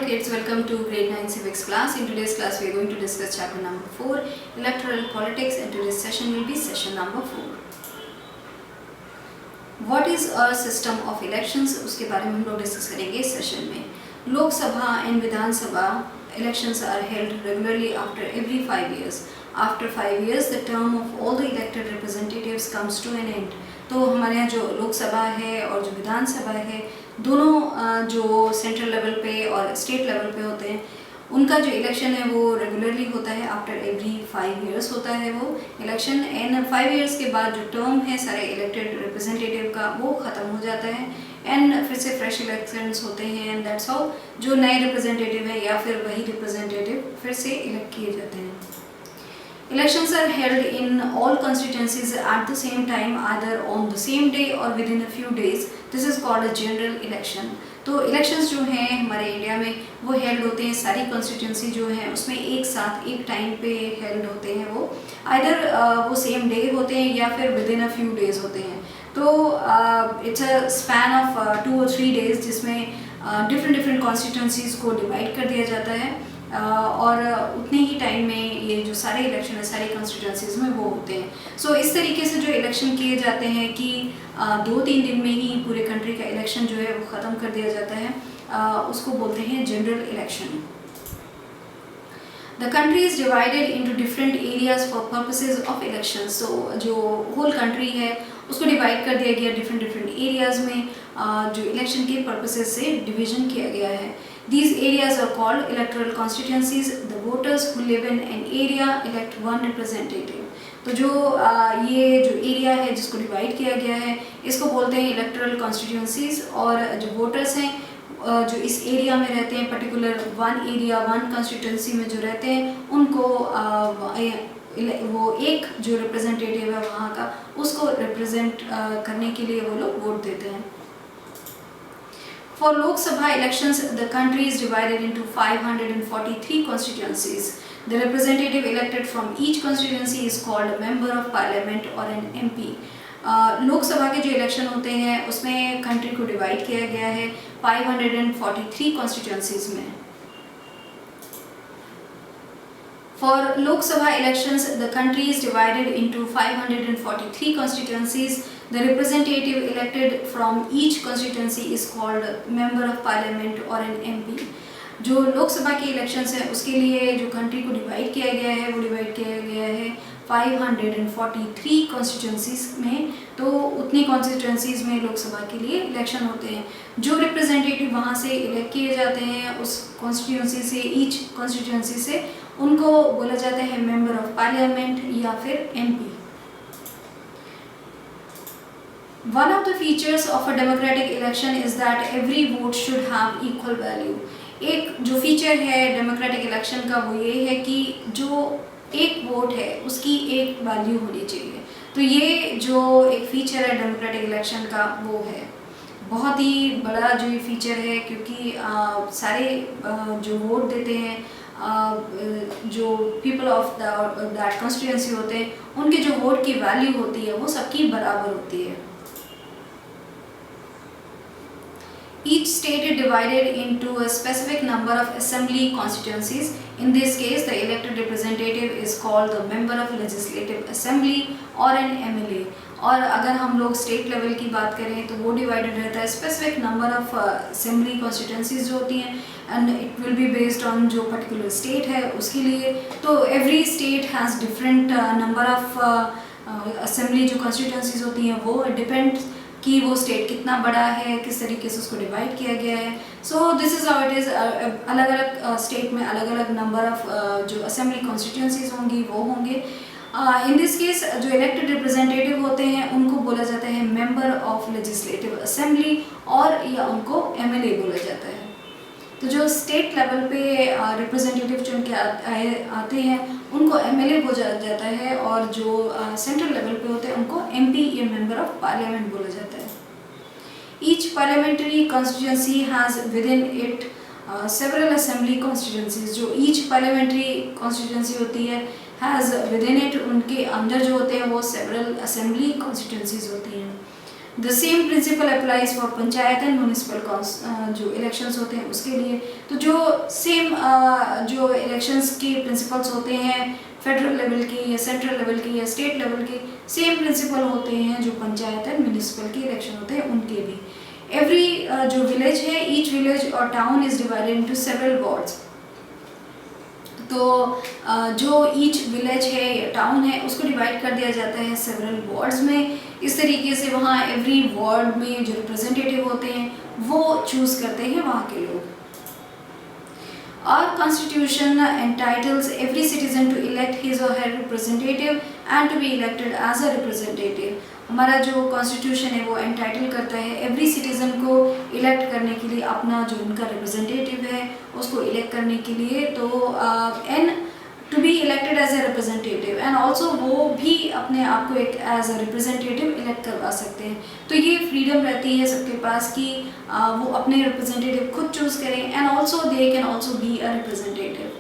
kids, welcome to grade 9 civics class. In today's class we are going to discuss chapter number 4, electoral politics, and today's session will be session number 4. What is a system of elections? उसके बारे में हम लोग discuss करेंगे इस session में. Lok Sabha and Vidhan Sabha elections are held regularly after every 5 years. After 5 years the term of all the elected representatives comes to an end. तो हमारे यहाँ जो लोकसभा है और जो विधानसभा है दोनों जो सेंट्रल लेवल पे और स्टेट लेवल पे होते हैं उनका जो इलेक्शन है वो रेगुलरली होता है. आफ्टर एवरी 5 years होता है वो इलेक्शन. एंड 5 years के बाद जो टर्म है सारे इलेक्टेड रिप्रेजेंटेटिव का वो ख़त्म हो जाता है एंड फिर से फ्रेश इलेक्शंस होते हैं. एंड दैट्स हाउ जो नए रिप्रेजेंटेटिव है या फिर वही रिप्रेजेंटेटिव फिर से इलेक्ट किए जाते हैं. Elections are held in all constituencies at the same time, either on the same day or within a few days. This is called a general election. तो elections जो हैं हमारे इंडिया में वो held होते हैं सारी constituency जो हैं उसमें एक साथ एक टाइम पे held होते हैं. वो either वो same day होते हैं या फिर within a few days होते हैं. तो it's a span of 2 or 3 days जिसमें different constituencies को divide कर दिया जाता है. और उतने ही टाइम में ये जो सारे इलेक्शन है सारी कॉन्स्टिट्यूंसीज में वो होते हैं. सो इस तरीके से जो इलेक्शन किए जाते हैं कि 2-3 दिन में ही पूरे कंट्री का इलेक्शन जो है वो ख़त्म कर दिया जाता है. उसको बोलते हैं general election. The country is divided into different areas for purposes of elections. So जो whole country है उसको डिवाइड कर दिया गया different areas में जो इलेक्शन के पर्पसेस से डिवीजन किया गया है. These areas are called electoral constituencies. The voters who live in an area elect one representative. तो जो ये जो एरिया है जिसको डिवाइड किया गया है इसको बोलते हैं इलेक्टोरल कॉन्स्टिट्यूंसीज. और जो वोटर्स हैं जो इस एरिया में रहते हैं particular one area one constituency में जो रहते हैं उनको वो एक जो रिप्रेजेंटेटिव है वहाँ का उसको रिप्रेजेंट करने के लिए वो लोग वोट देते हैं. For Lok Sabha elections, the country is divided into 543 constituencies. The representative elected from each constituency is called a member of parliament or an MP. लोक सभा के जो इलेक्शन होते हैं उसमें कंट्री को डिवाइड किया गया है 543 कॉन्स्टिट्यूंसीज में. For Lok Sabha elections, the country is divided into 543 constituencies. The representative elected from each constituency is called member of parliament or an MP. जो लोकसभा के इलेक्शंस हैं उसके लिए जो कंट्री को डिवाइड किया गया है वो डिवाइड किया गया है 543 कॉन्स्टिट्यूंसीज में. तो उतनी कॉन्स्टिट्यूंसीज में लोकसभा के लिए इलेक्शन होते हैं. जो रिप्रेजेंटेटिव वहाँ से इलेक्ट किए जाते हैं उस कॉन्स्टिट्यूंसी से ईच कॉन्स्टिट्यूंसी से उनको बोला जाता है मेंबर ऑफ पार्लियामेंट या फिर MP. One of the features of a democratic election is that every vote should have equal value. एक जो फीचर है डेमोक्रेटिक इलेक्शन का वो ये है कि जो एक वोट है उसकी एक वैल्यू होनी चाहिए. तो ये जो एक फीचर है डेमोक्रेटिक इलेक्शन का वो है बहुत ही बड़ा जो ये फीचर है क्योंकि सारे जो वोट देते हैं जो पीपल ऑफ दैट कॉन्स्टिट्यूंसी होते हैं उनके जो वोट की वैल्यू होती है वो सबकी बराबर होती है. Each state is divided into a specific number of assembly constituencies. In this case, the elected representative is called the member of legislative assembly or an MLA. और अगर हम लोग स्टेट लेवल की बात करें तो वो डिवाइडेड रहता है specific number of assembly constituencies जो होती हैं and it will be based on जो पर्टिकुलर स्टेट है उसके लिए. तो every state has different number of assembly जो कॉन्स्टिट्यूंसीज होती हैं वो डिपेंड कि वो स्टेट कितना बड़ा है किस तरीके से उसको डिवाइड किया गया है. सो this is how it is. अलग अलग स्टेट में अलग अलग नंबर ऑफ जो असेंबली कॉन्स्टिट्यूंसीज होंगी वो होंगे. इन दिस केस जो इलेक्टेड रिप्रेजेंटेटिव होते हैं उनको बोला जाता है मेंबर ऑफ लेजिस्लेटिव असेंबली और या उनको एमएलए बोला जाता है. तो जो स्टेट लेवल पे रिप्रेजेंटेटिव चुन के आते हैं उनको एमएलए बोला जाता है और जो सेंट्रल लेवल पे होते हैं उनको एमपी या मेंबर ऑफ पार्लियामेंट बोला जाता है. Each parliamentary constituency has with in it several assembly constituencies. जो ईच पार्लियामेंट्री कॉन्स्टिट्यूंसी होती है हैज़ विद इन इट उनके अंदर जो होते हैं वो सेवरल असेंबली कॉन्स्टिट्यूंसीज होती हैं. The same principle applies for panchayat and municipal जो इलेक्शंस होते हैं उसके लिए। तो जो सेम जो इलेक्शंस के प्रिंसिपल्स होते हैं फेडरल लेवल के या सेंट्रल लेवल के या स्टेट लेवल के, सेम प्रिंसिपल होते हैं जो पंचायत एंड म्यूनिसिपल के इलेक्शन होते हैं उनके भी। एवरी जो विलेज है, ईच विलेज और town is divided into several wards. तो जो ईच विलेज है या टाउन है उसको डिवाइड कर दिया जाता है सेवरल वार्ड्स में। इस तरीके से वहाँ एवरी वार्ड में जो रिप्रेजेंटेटिव होते हैं वो चूज़ करते हैं वहाँ के लोग। Our constitution entitles every citizen to elect his or her representative and to be elected as a representative। हमारा जो कॉन्स्टिट्यूशन है वो एंटाइटल करता है एवरी सिटीज़न को इलेक्ट करने के लिए, अपना जो उनका रिप्रेजेंटेटिव है उसको इलेक्ट करने के लिए। तो and to be elected as a representative and also वो भी अपने आप को एक एज अ रिप्रेजेंटेटिव इलेक्ट करवा सकते हैं। तो ये फ्रीडम रहती है सबके पास कि वो अपने रिप्रेजेंटेटिव खुद चूज़ करें and also they can also be a representative.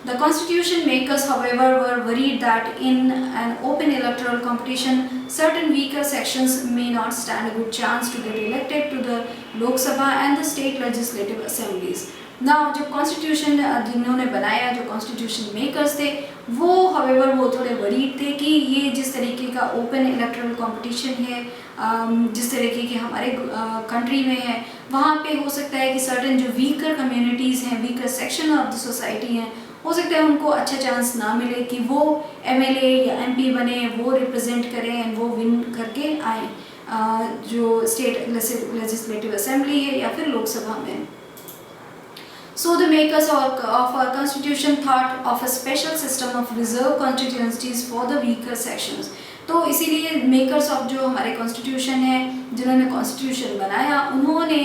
The constitution makers, however, were worried that in an open electoral competition, certain weaker sections may not stand a good chance to get elected to the Lok Sabha and the state legislative assemblies। Now, जो constitution जिन्होंने बनाया, जो constitution makers थे, वो however वो थोड़े worried थे कि ये जिस तरीके का ओपन इलेक्टोरल कंपटीशन है, जिस तरीके के हमारे कंट्री में है, वहाँ पे हो सकता है कि सर्टेन जो वीकर कम्युनिटीज़ हैं, weaker section of the society हैं, हो सकता है उनको अच्छा चांस ना मिले कि वो एमएलए या एमपी बने, वो रिप्रेजेंट करें एंड वो विन करके आए जो स्टेट लेजिस्लेटिव असेंबली है या फिर लोकसभा में। So the makers of our constitution thought of a special system of reserve constituencies for the weaker sections। तो इसीलिए मेकर्स ऑफ जो हमारे कॉन्स्टिट्यूशन है, जिन्होंने कॉन्स्टिट्यूशन बनाया, उन्होंने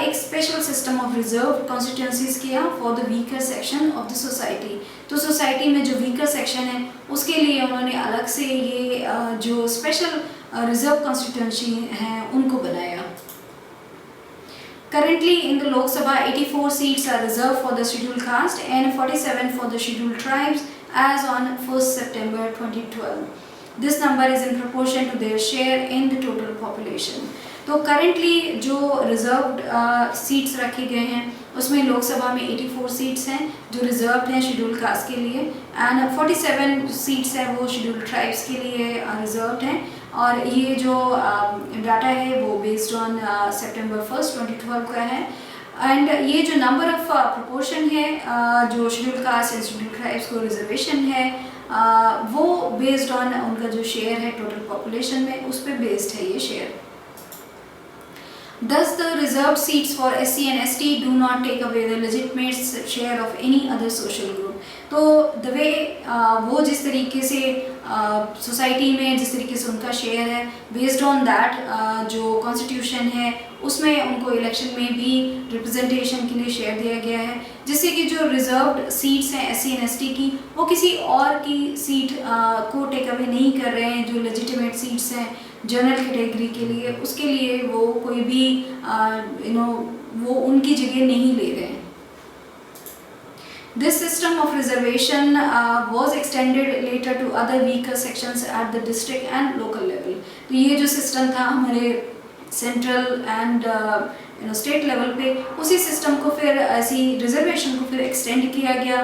एक special system of reserve constituencies किया for the weaker section of the society. तो सोसाइटी में जो वीकर सेक्शन है उसके लिए उन्होंने अलग से ये जो स्पेशल रिजर्व कॉन्स्टिट्यूंसी हैं उनको बनाया। Currently in the Lok Sabha, 84 seats are reserved for the scheduled caste and 47 for the scheduled tribes as on 1st September 2012. This number is in proportion to their share in the total population। तो currently जो reserved seats रखे गए हैं उसमें लोकसभा में 84 seats हैं जो reserved हैं शेड्यूल कास्ट के लिए एंड 47 सीट्स हैं वो शेड्यूल ट्राइब्स के लिए रिजर्व्ड हैं। और ये जो डाटा है वो बेस्ड ऑन सितंबर 1st 2012 का है। एंड ये जो नंबर ऑफ प्रोपोर्शन है जो schedule caste and schedule tribes को रिजर्वेशन है वो बेस्ड ऑन उनका जो शेयर है टोटल पॉपुलेशन में, उस पर बेस्ड है ये share. Thus, the reserved seats for SC and ST do not take away the legitimate share of any other social group। तो the way वो जिस तरीके से सोसाइटी में जिस तरीके से उनका शेयर है बेस्ड ऑन दैट जो कॉन्स्टिट्यूशन है उसमें उनको इलेक्शन में भी रिप्रेजेंटेशन के लिए शेयर दिया गया है, जिससे कि जो रिजर्व्ड सीट्स हैं SC एंड ST की वो किसी और की सीट को टेक अवे नहीं कर रहे हैं। जो लेजिटिमेट सीट्स हैं जनरल कैटेगरी के लिए, उसके लिए वो कोई भी वो उनकी जगह नहीं ले रहे हैं। This system of reservation was extended later to other weaker sections at the district and local level। तो ये जो सिस्टम था हमारे सेंट्रल एंड स्टेट लेवल पे, उसी सिस्टम को फिर ऐसी रिजर्वेशन को फिर एक्सटेंड किया गया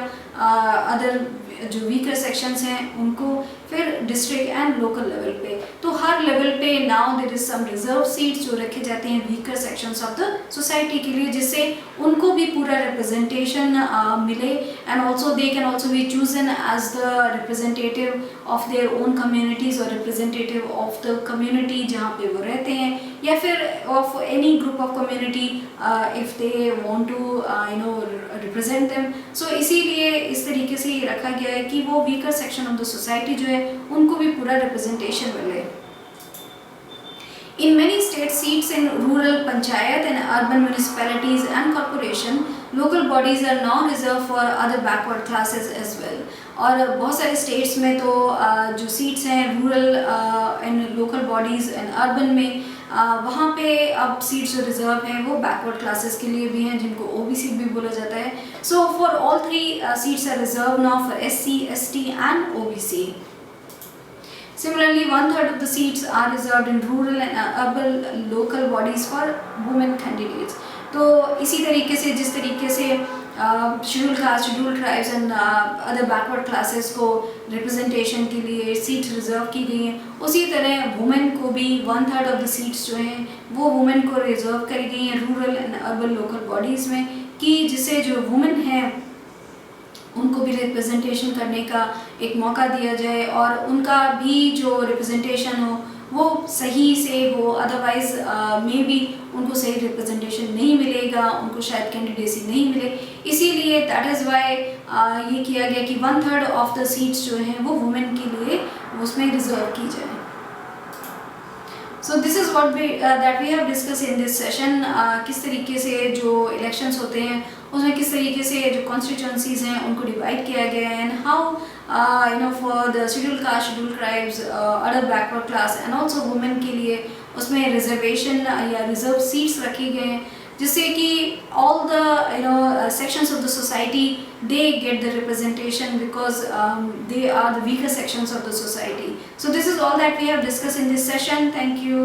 अदर जो वीकर सेक्शंस हैं उनको फिर डिस्ट्रिक्ट एंड लोकल लेवल पे। तो हर लेवल पे now there is some reserve seats जो रखे जाते हैं weaker sections of the society के लिए, जिससे उनको भी पूरा रिप्रेजेंटेशन मिले and also they can also be chosen as the representative of their own communities और रिप्रेजेंटेटिव ऑफ द कम्युनिटी जहाँ पे वो रहते हैं, या फिर of any group of community if they want to represent them. So इसीलिए इस तरीके से ये रखा गया है कि वो weaker section of the society जो है उनको भी पूरा रिप्रेजेंटेशन मिले। In many states, seats in rural panchayat and urban municipalities and corporation, local bodies are now reserved for other backward classes as well। और बहुत सारे स्टेट्स में तो जो सीट्स हैं rural and local bodies and urban में वहाँ पे अब सीट्स जो रिजर्व हैं वो बैकवर्ड क्लासेस के लिए भी हैं, जिनको OBC भी बोला जाता है। So for all 3 seats are reserve now for SC, ST and OBC। Similarly, one third of the seats are reserved in rural and urban local bodies for women candidates. तो इसी तरीके से जिस तरीके से schedule caste, schedule tribes and other backward classes को representation के लिए सीट रिजर्व की गई हैं, उसी तरह वुमेन को भी one third of the seats जो हैं वो वुमेन को रिजर्व करी गई हैं rural and urban local bodies में, कि जिससे जो वुमेन हैं उनको भी रिप्रेजेंटेशन करने का एक मौका दिया जाए और उनका भी जो रिप्रेजेंटेशन हो वो सही से हो। अदरवाइज़ मे बी उनको सही रिप्रेजेंटेशन नहीं मिलेगा, उनको शायद कैंडिडेसी नहीं मिले। इसीलिए दैट इज़ वाई ये किया गया कि one third of the seats जो हैं वो वुमेन के लिए उसमें रिजर्व की जाए। So this is what that we have discuss in this session. किस तरीके से जो इलेक्शंस होते हैं उसमें किस तरीके से जो कॉन्स्टिट्यूंसीज हैं उनको डिवाइड किया गया है, and how for the schedule caste, schedule tribes, other backward class and also women के लिए उसमें रिजर्वेशन या रिजर्व सीट्स रखे गए हैं, जिससे कि all the sections of the society they get the representation because they are the weaker sections of the society. So this is all that we have discussed in this session. Thank you.